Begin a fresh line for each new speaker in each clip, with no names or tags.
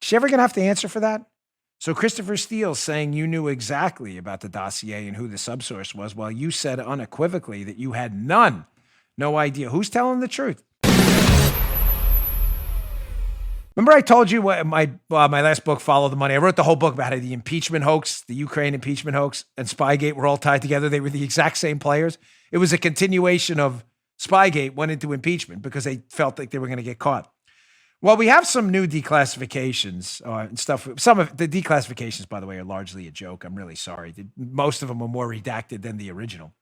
she ever going to have to answer for that? So Christopher Steele saying you knew exactly about the dossier and who the subsource was, while you said unequivocally that you had no idea. Who's telling the truth? Remember I told you what my last book, Follow the Money. I wrote the whole book about how the impeachment hoax, the Ukraine impeachment hoax, and Spygate were all tied together. They were the exact same players. It was a continuation of Spygate went into impeachment because they felt like they were going to get caught. Well, we have some new declassifications and stuff. Some of the declassifications, by the way, are largely a joke. I'm really sorry. Most of them are more redacted than the original.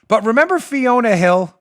But remember Fiona Hill,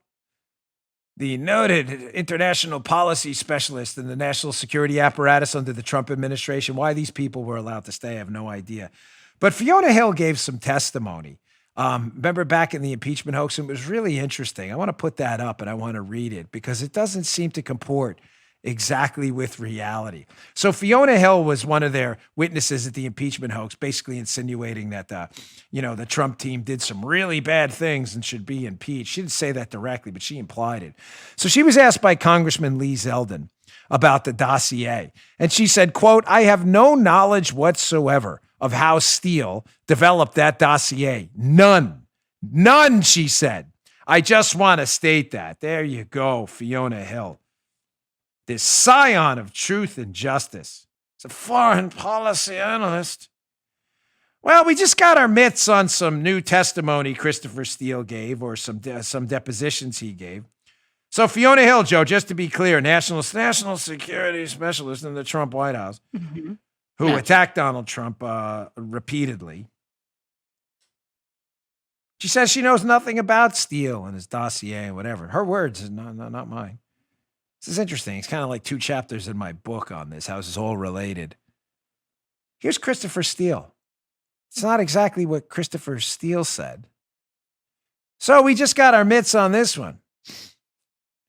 the noted international policy specialist in the national security apparatus under the Trump administration? Why these people were allowed to stay, I have no idea. But Fiona Hill gave some testimony. Remember back in the impeachment hoax, it was really interesting. I want to put that up and I want to read it because it doesn't seem to comport exactly with reality. So Fiona Hill was one of their witnesses at the impeachment hoax, basically insinuating that, the Trump team did some really bad things and should be impeached. She didn't say that directly, but she implied it. So she was asked by Congressman Lee Zeldin about the dossier. And she said, quote, "I have no knowledge whatsoever of how Steele developed that dossier. None, she said. I just want to state that." There you go, Fiona Hill. This scion of truth and justice. It's a foreign policy analyst. Well, we just got our mitts on some new testimony Christopher Steele gave, or some depositions he gave. So Fiona Hill, Joe, just to be clear, national security specialist in the Trump White House, who attacked Donald Trump repeatedly. She says she knows nothing about Steele and his dossier and whatever. Her words, not mine. This is interesting. It's kind of like 2 chapters in my book on this, how this is all related. Here's Christopher Steele. It's not exactly what Christopher Steele said. So we just got our mitts on this one.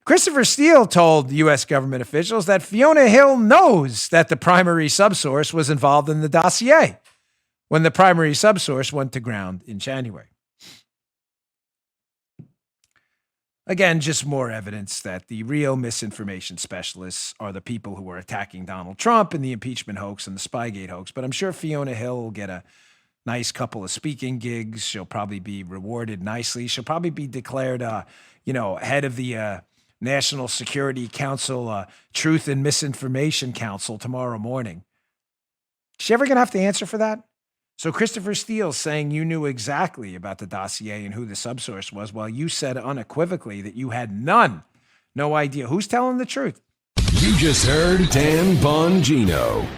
Christopher Steele told U.S. government officials that Fiona Hill knows that the primary subsource was involved in the dossier when the primary subsource went to ground in January. Again, just more evidence that the real misinformation specialists are the people who were attacking Donald Trump in the impeachment hoax and the Spygate hoax. But I'm sure Fiona Hill will get a nice couple of speaking gigs. She'll probably be rewarded nicely. She'll probably be declared, head of the National Security Council, Truth and Misinformation Council tomorrow morning. Is she ever going to have to answer for that? So Christopher Steele saying you knew exactly about the dossier and who the subsource was, while you said unequivocally that you had no idea. Who's telling the truth?
You just heard Dan Bongino.